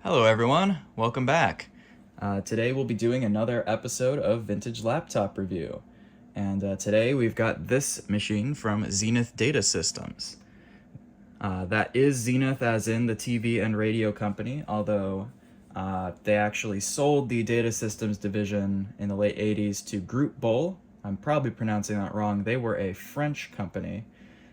Hello everyone, welcome back. Today we'll be doing another episode of Vintage Laptop Review. And today we've got this machine from Zenith Data Systems. That is Zenith as in the TV and radio company, although they actually sold the data systems division in the late 80s to Group Bull. I'm probably pronouncing that wrong. They were a French company.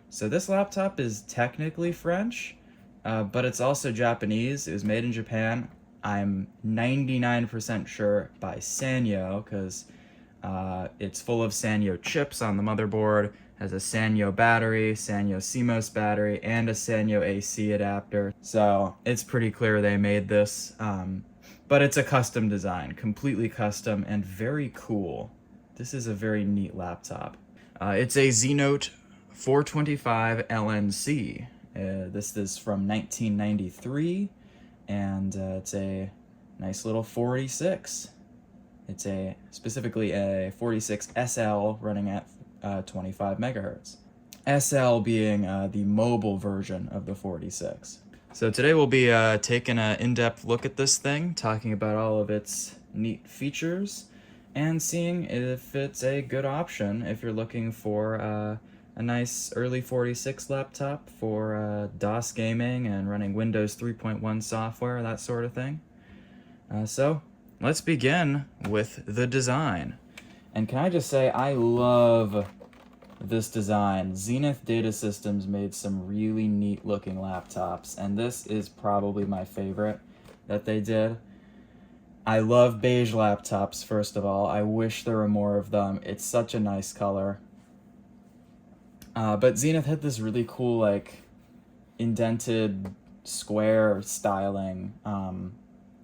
So this laptop is technically French, but it's also Japanese. It was made in Japan. I'm 99% sure by Sanyo, because it's full of Sanyo chips on the motherboard, has a Sanyo battery, Sanyo CMOS battery, and a Sanyo AC adapter. So it's pretty clear they made this, but it's a custom design, completely custom and very cool. This is a very neat laptop. It's a Zenith 425 LNC. This is from 1993, and it's a nice little 46. It's specifically a 46 SL running at 25 megahertz. SL being the mobile version of the 46. So today we'll be taking an in-depth look at this thing, talking about all of its neat features, and seeing if it's a good option if you're looking for a nice early 46 laptop for DOS gaming and running Windows 3.1 software, that sort of thing. So let's begin with the design. And can I just say, I love this design. Zenith Data Systems made some really neat looking laptops, and this is probably my favorite that they did. I love beige laptops, first of all. I wish there were more of them. It's such a nice color. But Zenith had this really cool, like, indented square styling,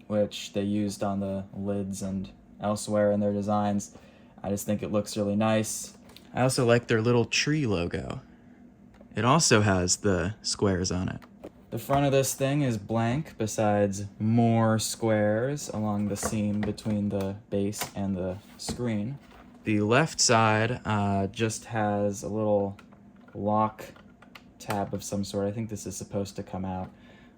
which they used on the lids and elsewhere in their designs. I just think it looks really nice. I also like their little tree logo. It also has the squares on it. The front of this thing is blank, besides more squares along the seam between the base and the screen. The left side just has a little lock tab of some sort. I think this is supposed to come out.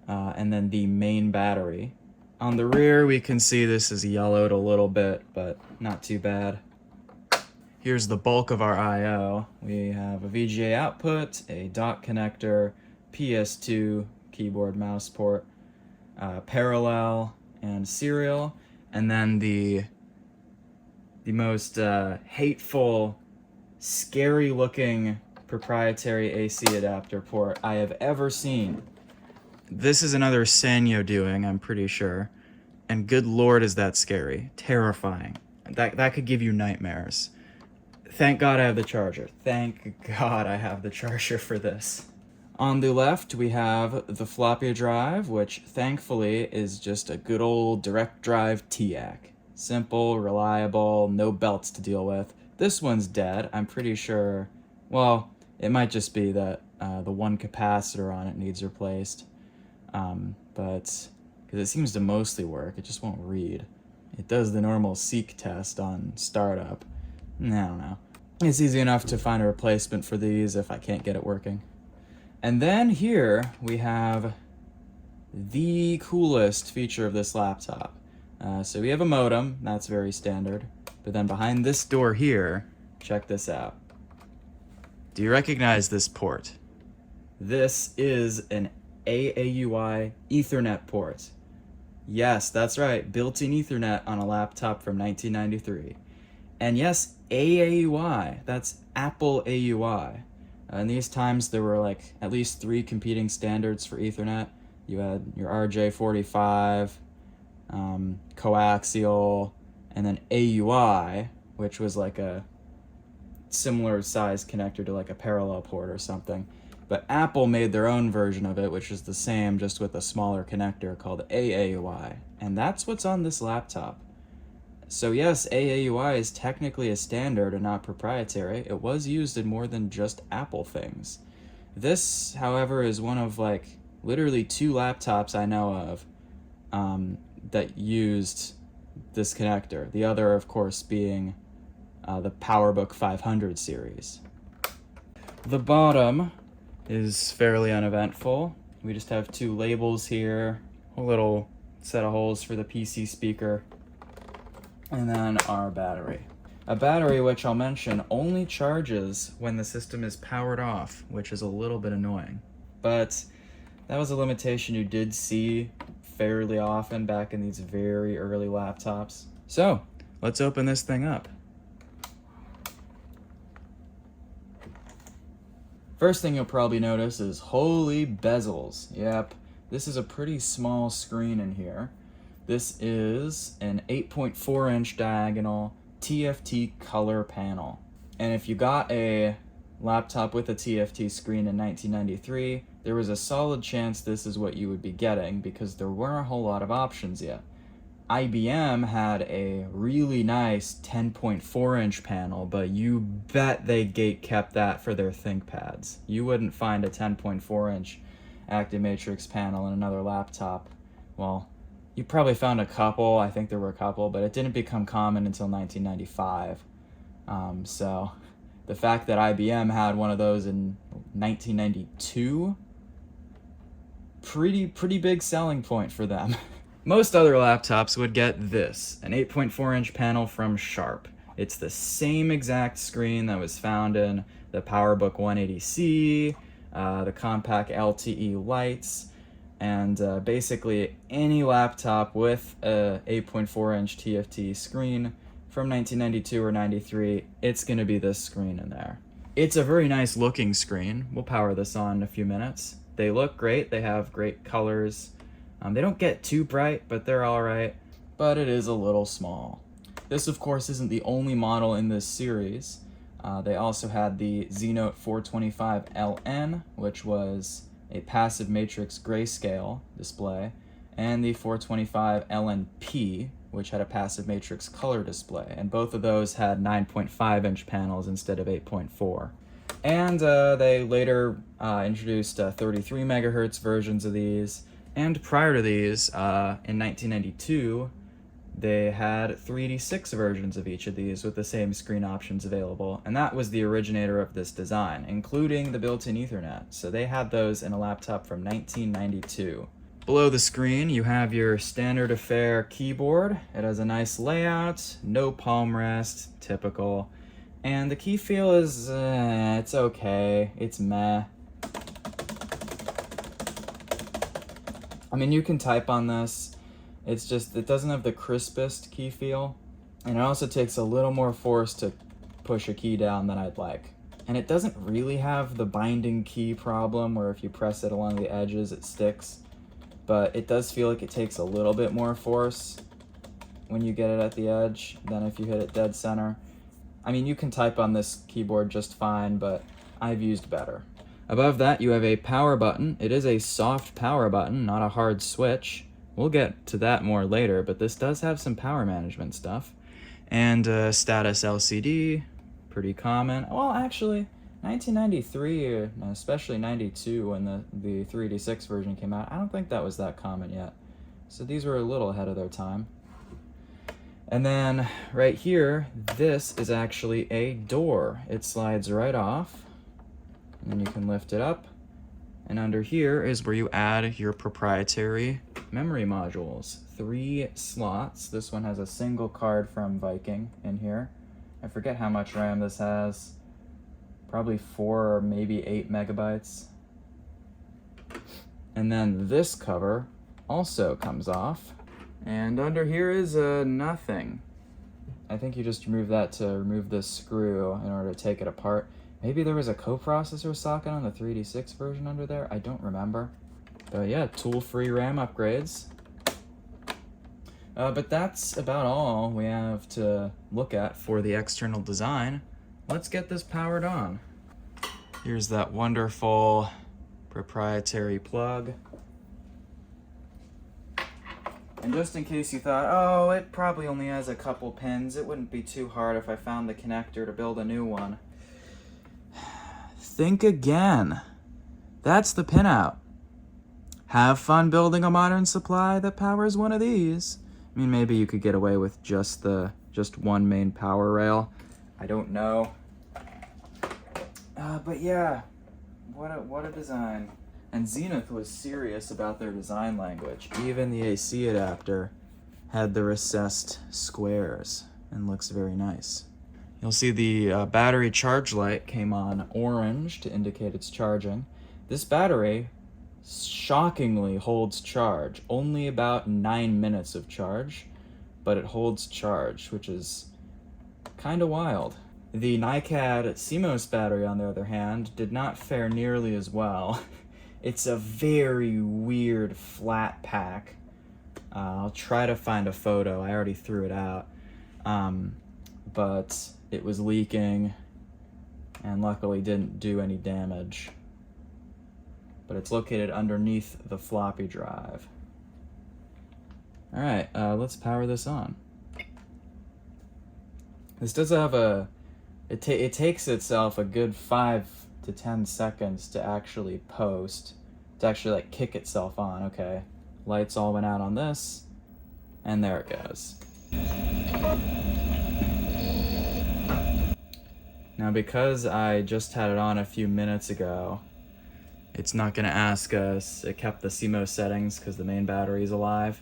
And then the main battery. On the rear, we can see this is yellowed a little bit, but not too bad. Here's the bulk of our I/O. We have a VGA output, a dock connector, PS2, keyboard mouse port, parallel, and serial, and then the most hateful, scary-looking proprietary AC adapter port I have ever seen. This is another Sanyo doing, I'm pretty sure, and good lord is that scary, terrifying. That could give you nightmares. Thank God I have the charger. Thank God I have the charger for this. On the left, we have the floppy drive, which thankfully is just a good old direct drive TIAC. Simple, reliable, no belts to deal with. This one's dead, I'm pretty sure. Well, it might just be that the one capacitor on it needs replaced. But because it seems to mostly work, it just won't read. It does the normal seek test on startup. I don't know. It's easy enough to find a replacement for these if I can't get it working. And then here we have the coolest feature of this laptop. So we have a modem, that's very standard. But then behind this door here, check this out. Do you recognize this port? This is an AAUI Ethernet port. Yes, that's right, built-in Ethernet on a laptop from 1993. And yes, AAUI, that's Apple AUI. In these times, there were like at least 3 competing standards for Ethernet. You had your RJ45, coaxial, and then AUI, which was like a similar size connector to like a parallel port or something. But Apple made their own version of it, which is the same, just with a smaller connector called AAUI. And that's what's on this laptop. So yes, AAUI is technically a standard and not proprietary. It was used in more than just Apple things. This, however, is one of like literally 2 laptops I know of that used this connector. The other, of course, being the PowerBook 500 series. The bottom is fairly uneventful. We just have 2 labels here, a little set of holes for the PC speaker, and then our battery. A battery which I'll mention only charges when the system is powered off, which is a little bit annoying. But that was a limitation you did see fairly often back in these very early laptops. So, let's open this thing up. First thing you'll probably notice is holy bezels. Yep, this is a pretty small screen in here. This is an 8.4-inch diagonal TFT color panel. And if you got a laptop with a TFT screen in 1993, there was a solid chance this is what you would be getting because there weren't a whole lot of options yet. IBM had a really nice 10.4-inch panel, but you bet they gate-kept that for their ThinkPads. You wouldn't find a 10.4-inch Active Matrix panel in another laptop. Well, you probably found a couple, I think there were a couple, but it didn't become common until 1995. So the fact that IBM had one of those in 1992, pretty big selling point for them. Most other laptops would get this, an 8.4-inch panel from Sharp. It's the same exact screen that was found in the PowerBook 180C, the Compaq LTE Lights, and basically any laptop with a 8.4-inch TFT screen from 1992 or 93, it's going to be this screen in there. It's a very nice looking screen. We'll power this on in a few minutes. They look great. They have great colors. They don't get too bright, but they're all right. But it is a little small. This, of course, isn't the only model in this series. They also had the Zenith 425LN, which was a passive matrix grayscale display, and the 425LNP, which had a passive matrix color display. And both of those had 9.5-inch panels instead of 8.4. And they later introduced 33 megahertz versions of these. And prior to these, in 1992, they had 386 versions of each of these with the same screen options available, and that was the originator of this design, including the built-in Ethernet. So they had those in a laptop from 1992. Below the screen, you have your standard affair keyboard. It has a nice layout, no palm rest, typical, and the key feel is, it's okay, it's meh. I mean, you can type on this. It's just, it doesn't have the crispest key feel. And it also takes a little more force to push a key down than I'd like. And it doesn't really have the binding key problem where if you press it along the edges, it sticks. But it does feel like it takes a little bit more force when you get it at the edge than if you hit it dead center. I mean, you can type on this keyboard just fine, but I've used better. Above that, you have a power button. It is a soft power button, not a hard switch. We'll get to that more later, but this does have some power management stuff. And status LCD, pretty common. Well, actually, 1993, especially 92 when the 386 version came out, I don't think that was that common yet. So these were a little ahead of their time. And then right here, this is actually a door. It slides right off. And then you can lift it up, and under here is where you add your proprietary memory modules. 3 slots. This one has a single card from Viking in here. I forget how much RAM this has. Probably 4 or maybe 8 megabytes. And then this cover also comes off. And under here is nothing. I think you just remove that to remove this screw in order to take it apart. Maybe there was a coprocessor socket on the 386 version under there. I don't remember. But yeah, tool-free RAM upgrades. But that's about all we have to look at for the external design. Let's get this powered on. Here's that wonderful proprietary plug. And just in case you thought, oh, it probably only has a couple pins, it wouldn't be too hard if I found the connector to build a new one. Think again. That's the pinout. Have fun building a modern supply that powers one of these. I mean, maybe you could get away with just one main power rail. I don't know. But yeah, what a design. And Zenith was serious about their design language. Even the AC adapter had the recessed squares and looks very nice. You'll see the battery charge light came on orange to indicate it's charging. This battery shockingly holds charge, only about 9 minutes of charge, but it holds charge, which is kind of wild. The NiCad CMOS battery, on the other hand, did not fare nearly as well. It's a very weird flat pack. I'll try to find a photo. I already threw it out. But it was leaking and luckily didn't do any damage. But it's located underneath the floppy drive. All right, let's power this on. This does have a, it takes itself a good 5 to 10 seconds to actually post, to actually like kick itself on. Okay, lights all went out on this, and there it goes. Now because I just had it on a few minutes ago, it's not gonna ask us, it kept the CMOS settings because the main battery is alive.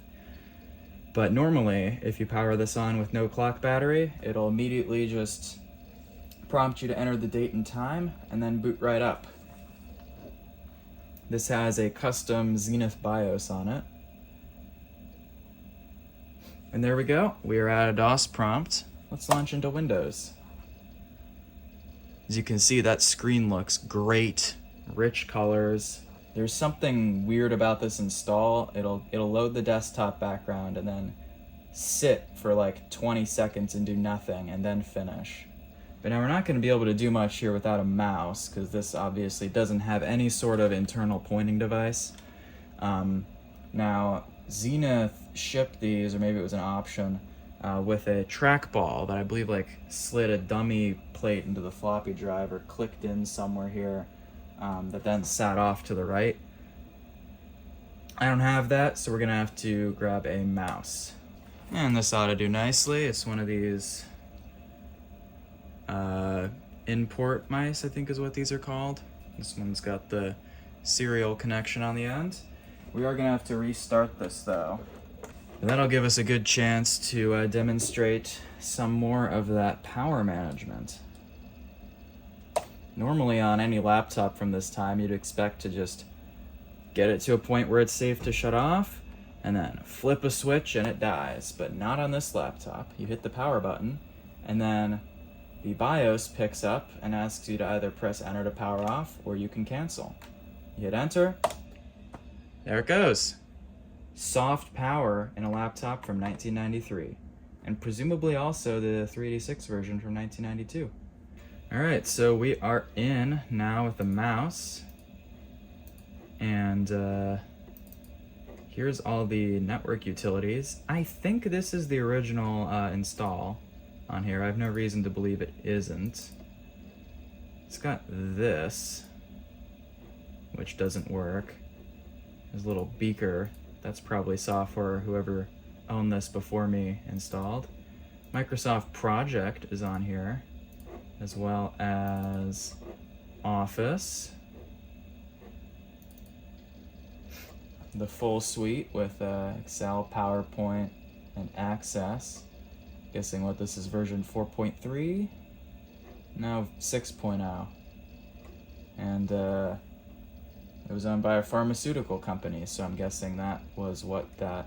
But normally, if you power this on with no clock battery, it'll immediately just prompt you to enter the date and time, and then boot right up. This has a custom Zenith BIOS on it. And there we go, we are at a DOS prompt. Let's launch into Windows. As you can see, that screen looks great, rich colors. There's something weird about this install. It'll load the desktop background and then sit for like 20 seconds and do nothing and then finish. But now we're not going to be able to do much here without a mouse, because this obviously doesn't have any sort of internal pointing device. Now, Zenith shipped these, or maybe it was an option, with a trackball that I believe like slid a dummy plate into the floppy drive or clicked in somewhere here, that then sat off to the right. I don't have that, so we're going to have to grab a mouse. And this ought to do nicely. It's one of these import mice, I think is what these are called. This one's got the serial connection on the end. We are gonna have to restart this though. And that'll give us a good chance to demonstrate some more of that power management. Normally on any laptop from this time, you'd expect to just get it to a point where it's safe to shut off, and then flip a switch and it dies. But not on this laptop. You hit the power button, and then the BIOS picks up and asks you to either press enter to power off, or you can cancel. You hit enter, there it goes. Soft power in a laptop from 1993, and presumably also the 386 version from 1992. All right, so we are in now with the mouse, and here's all the network utilities. I think this is the original install on here. I have no reason to believe it isn't. It's got this, which doesn't work. There's a little beaker. That's probably software whoever owned this before me installed. Microsoft Project is on here, as well as Office. The full suite with Excel, PowerPoint, and Access. Guessing what this is, version 4.3? No, 6.0. And it was owned by a pharmaceutical company, so I'm guessing that was what that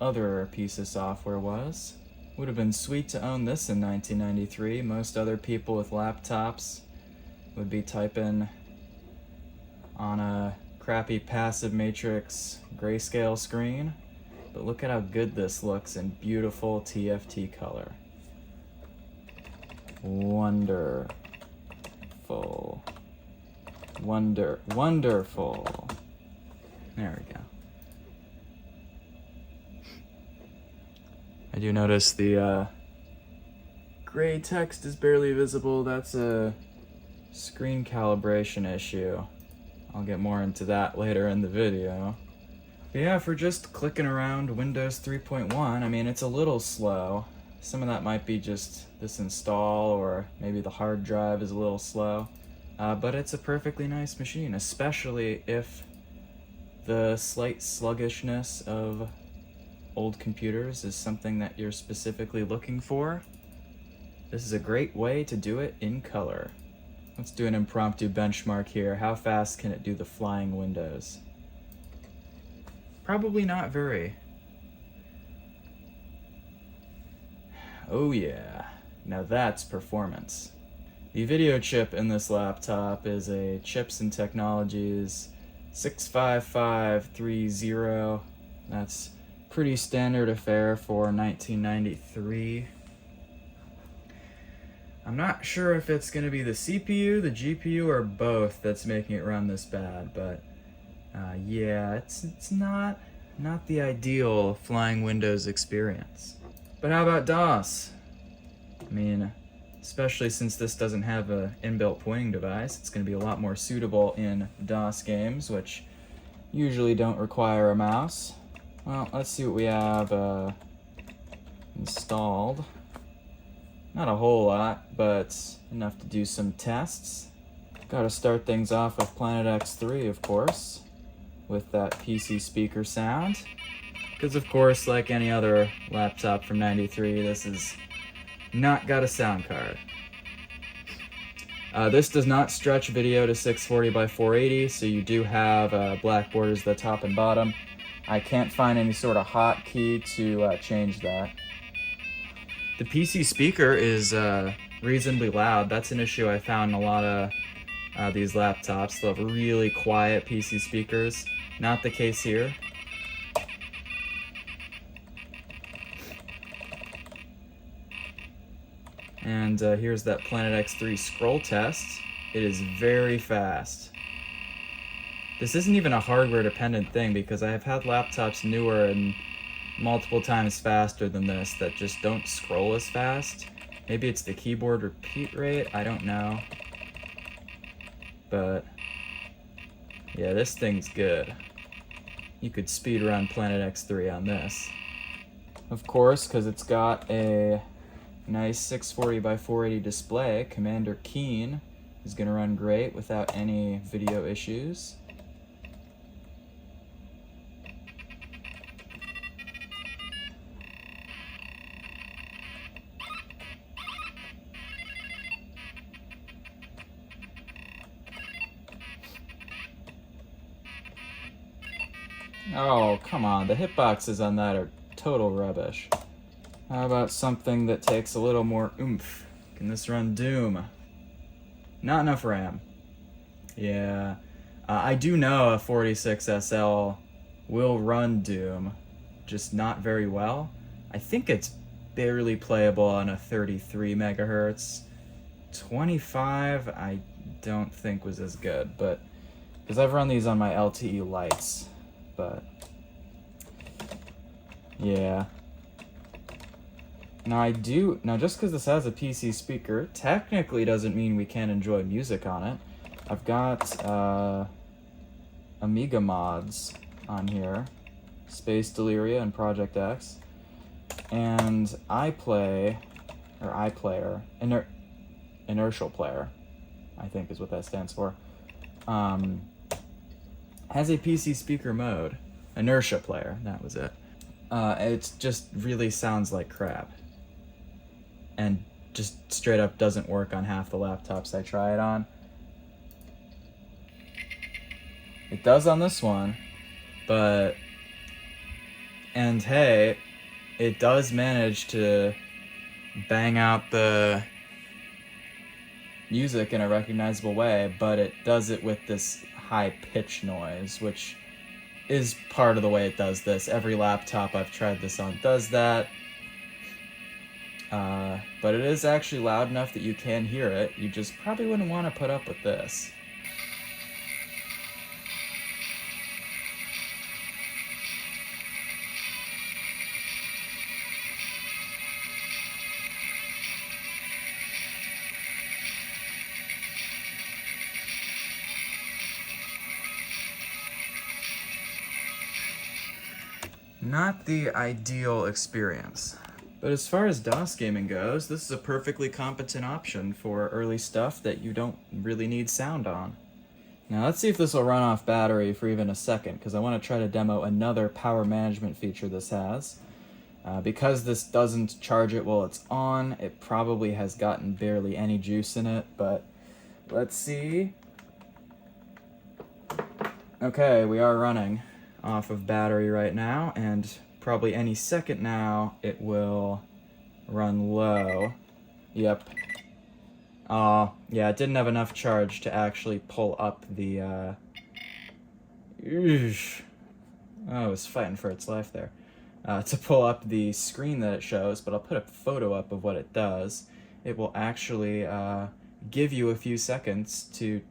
other piece of software was. Would have been sweet to own this in 1993. Most other people with laptops would be typing on a crappy passive matrix grayscale screen. But look at how good this looks in beautiful TFT color. Wonderful. Wonderful. There we go. I do notice the gray text is barely visible. That's a screen calibration issue. I'll get more into that later in the video. But yeah, for just clicking around Windows 3.1, I mean, it's a little slow. Some of that might be just this install, or maybe the hard drive is a little slow. But it's a perfectly nice machine, especially if the slight sluggishness of old computers is something that you're specifically looking for, this is a great way to do it in color. Let's do an impromptu benchmark here. How fast can it do the flying windows? Probably not very. Oh yeah, now that's performance. The video chip in this laptop is a Chips and Technologies 65530. That's pretty standard affair for 1993. I'm not sure if it's going to be the CPU, the GPU, or both that's making it run this bad, but yeah, it's not the ideal flying Windows experience. But how about DOS? I mean, especially since this doesn't have an inbuilt pointing device, it's going to be a lot more suitable in DOS games, which usually don't require a mouse. Well, let's see what we have installed. Not a whole lot, but enough to do some tests. Gotta start things off with Planet X3, of course, with that PC speaker sound. Because, of course, like any other laptop from '93, this has not got a sound card. This does not stretch video to 640 by 480, so you do have black borders at the top and bottom. I can't find any sort of hotkey to change that. The PC speaker is reasonably loud. That's an issue I found in a lot of these laptops. They'll have really quiet PC speakers. Not the case here. And here's that Planet X3 scroll test. It is very fast. This isn't even a hardware dependent thing because I have had laptops newer and multiple times faster than this that just don't scroll as fast. Maybe it's the keyboard repeat rate, I don't know. But yeah, this thing's good. You could speed run Planet X3 on this. Of course, because it's got a nice 640 by 480 display, Commander Keen is going to run great without any video issues. Oh, come on, the hitboxes on that are total rubbish. How about something that takes a little more oomph? Can this run Doom? Not enough RAM. Yeah. I do know a 46SL will run Doom, just not very well. I think it's barely playable on a 33 megahertz. 25 I don't think was as good, but because I've run these on my LTE lights, but yeah. Now just because this has a PC speaker, technically doesn't mean we can't enjoy music on it. I've got Amiga mods on here, Space Deliria and Project X, and iPlayer, Inertial Player, I think is what that stands for, has a PC speaker mode. Inertia Player, that was it. It just really sounds like crap. And just straight up doesn't work on half the laptops I try it on. It does on this one, but... And hey, it does manage to bang out the music in a recognizable way, but it does it with this high pitch noise, which is part of the way it does this. Every laptop I've tried this on does that. But it is actually loud enough that you can hear it. You just probably wouldn't want to put up with this. Not the ideal experience. But as far as DOS gaming goes, this is a perfectly competent option for early stuff that you don't really need sound on. Now let's see if this will run off battery for even a second, because I want to try to demo another power management feature this has. Because this doesn't charge it while it's on, it probably has gotten barely any juice in it, but let's see. Okay, we are running off of battery right now, and probably any second now it will run low. Yep. Yeah, it didn't have enough charge to actually pull up the, Oh, it was fighting for its life there. To pull up the screen that it shows, but I'll put a photo up of what it does. It will actually give you a few seconds to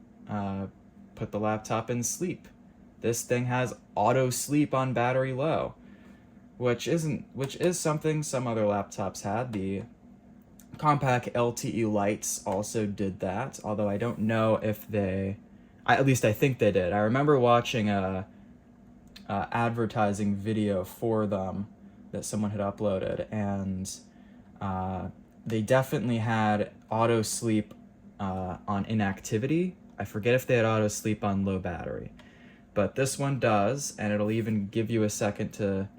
put the laptop in sleep. This thing has auto sleep on battery low, which is something some other laptops had. The Compaq LTE lights also did that, although I don't know if at least I think they did. I remember watching a advertising video for them that someone had uploaded, and they definitely had auto sleep on inactivity. I forget if they had auto sleep on low battery, but this one does, and it'll even give you a second to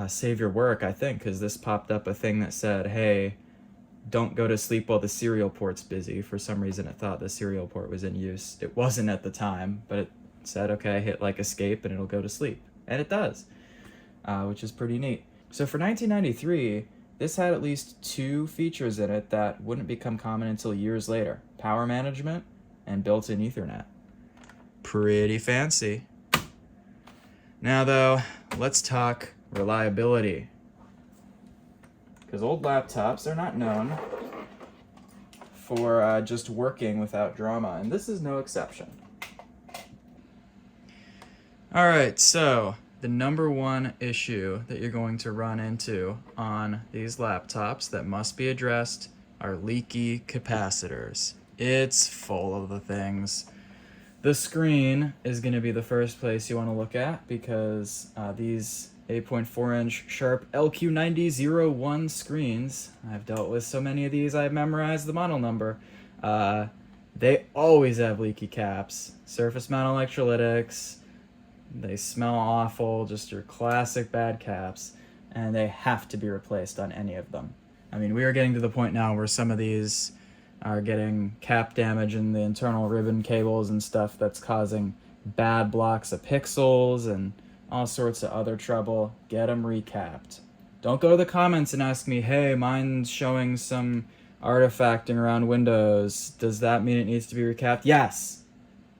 save your work, I think, because this popped up a thing that said, hey, don't go to sleep while the serial port's busy. For some reason it thought the serial port was in use. It wasn't at the time, but it said, okay, hit like escape and it'll go to sleep. And it does, which is pretty neat. So for 1993, this had at least 2 features in it that wouldn't become common until years later: power management and built-in Ethernet. Pretty fancy. Now though, let's talk reliability. Because old laptops are not known for just working without drama, and this is no exception. Alright, so the number one issue that you're going to run into on these laptops that must be addressed are leaky capacitors. It's full of the things. The screen is going to be the first place you want to look at, because these 8.4-inch Sharp LQ9001 screens, I've dealt with so many of these I've memorized the model number, they always have leaky caps, surface mount electrolytics, they smell awful, just your classic bad caps, and they have to be replaced on any of them. I mean, we are getting to the point now where some of these are getting cap damage in the internal ribbon cables and stuff that's causing bad blocks of pixels and all sorts of other trouble. Get them recapped. Don't go to the comments and ask me, hey, mine's showing some artifacting around Windows. Does that mean it needs to be recapped? Yes.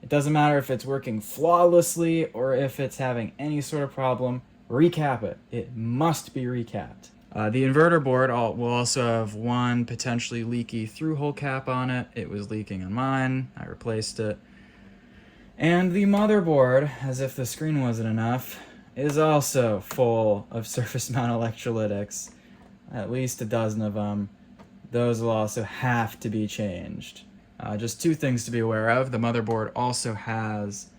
It doesn't matter if it's working flawlessly or if it's having any sort of problem. Recap it. It must be recapped. The inverter board will also have one potentially leaky through-hole cap on it. It was leaking on mine. I replaced it. And the motherboard, as if the screen wasn't enough, is also full of surface mount electrolytics. At least a dozen of them. Those will also have to be changed. Just 2 things to be aware of. The motherboard also has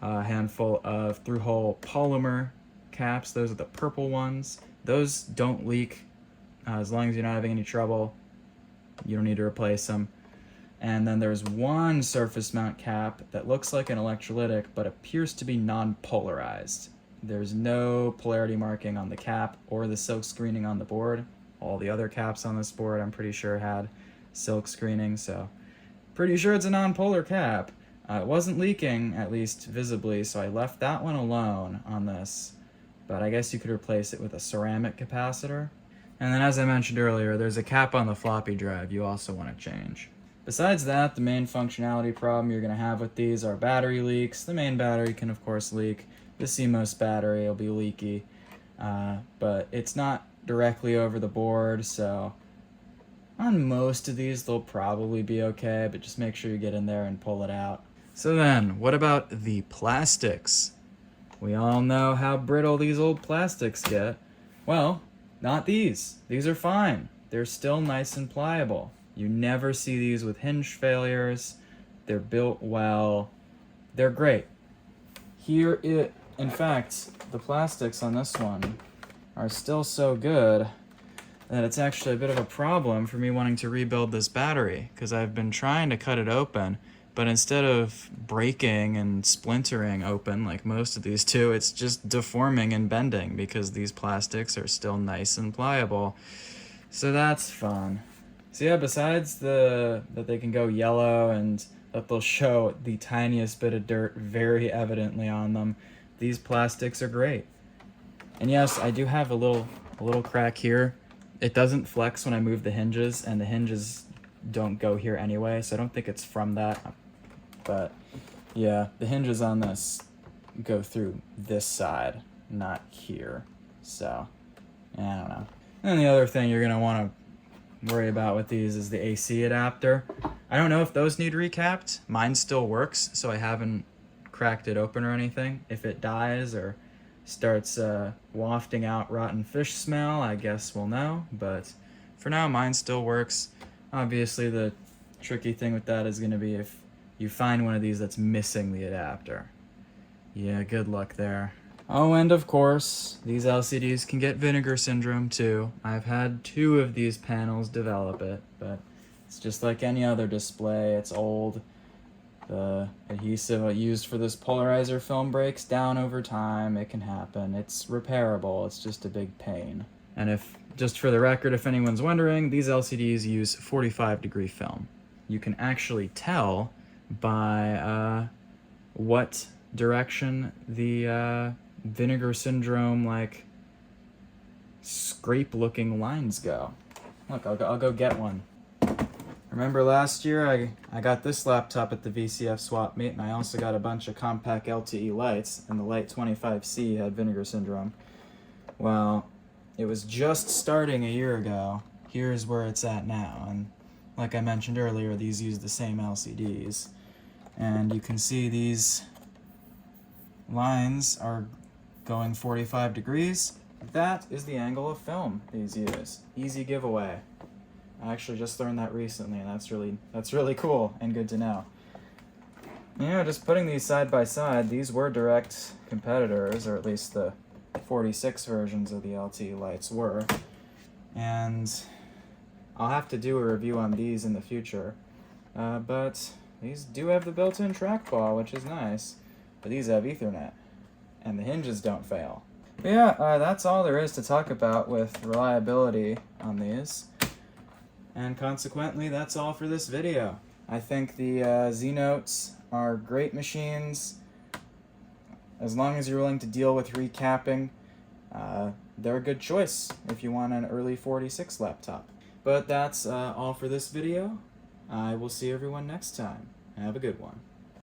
a handful of through-hole polymer caps. Those are the purple ones. Those don't leak. As long as you're not having any trouble, you don't need to replace them. And then there's one surface mount cap that looks like an electrolytic but appears to be non-polarized. There's no polarity marking on the cap or the silk screening on the board. All the other caps on this board I'm pretty sure had silk screening, so pretty sure it's a non-polar cap. It wasn't leaking, at least visibly, so I left that one alone on this. But I guess you could replace it with a ceramic capacitor. And then, as I mentioned earlier, there's a cap on the floppy drive you also want to change. Besides that, the main functionality problem you're going to have with these are battery leaks. The main battery can of course leak. The CMOS battery will be leaky. But it's not directly over the board, so on most of these they'll probably be okay, but just make sure you get in there and pull it out. So then, what about the plastics? We all know how brittle these old plastics get. Well, not these. These are fine. They're still nice and pliable. You never see these with hinge failures. They're built well. They're great. In fact, the plastics on this one are still so good that it's actually a bit of a problem for me wanting to rebuild this battery, because I've been trying to cut it open, But instead of breaking and splintering open like most of these do, it's just deforming and bending because these plastics are still nice and pliable. So that's fun. So yeah, besides that they can go yellow and that they'll show the tiniest bit of dirt very evidently on them, these plastics are great. And yes, I do have a little crack here. It doesn't flex when I move the hinges, and the hinges don't go here anyway, so I don't think it's from that. But yeah, the hinges on this go through this side, not here. So, I don't know. And the other thing you're gonna want to worry about with these is the AC adapter. I don't know if those need recapped. Mine still works, so I haven't cracked it open or anything. If it dies or starts wafting out rotten fish smell, I guess we'll know. But for now, mine still works. Obviously, the tricky thing with that is going to be if you find one of these that's missing the adapter. Yeah, good luck there. Oh, and of course, these LCDs can get vinegar syndrome too. I've had 2 of these panels develop it, but it's just like any other display. It's old. The adhesive used for this polarizer film breaks down over time. It can happen. It's repairable. It's just a big pain. And if, just for the record, if anyone's wondering, these LCDs use 45-degree film. You can actually tell by what direction the vinegar syndrome, like, scrape-looking lines go. Look, I'll go get one. Remember last year I got this laptop at the VCF swap meet, and I also got a bunch of compact LTE lights, and the Light 25C had vinegar syndrome. Well, it was just starting a year ago. Here's where it's at now, and like I mentioned earlier, these use the same LCDs. And you can see these lines are going 45 degrees. That is the angle of film these use. Easy giveaway. I actually just learned that recently, and that's really cool and good to know. You know, just putting these side by side, these were direct competitors, or at least the 46 versions of the LTE lights were. And I'll have to do a review on these in the future. But these do have the built-in trackball, which is nice. But these have Ethernet, and the hinges don't fail. But yeah, that's all there is to talk about with reliability on these. And consequently, that's all for this video. I think the Z-Notes are great machines. As long as you're willing to deal with recapping, they're a good choice if you want an early 46 laptop. But that's all for this video. I will see everyone next time. Have a good one.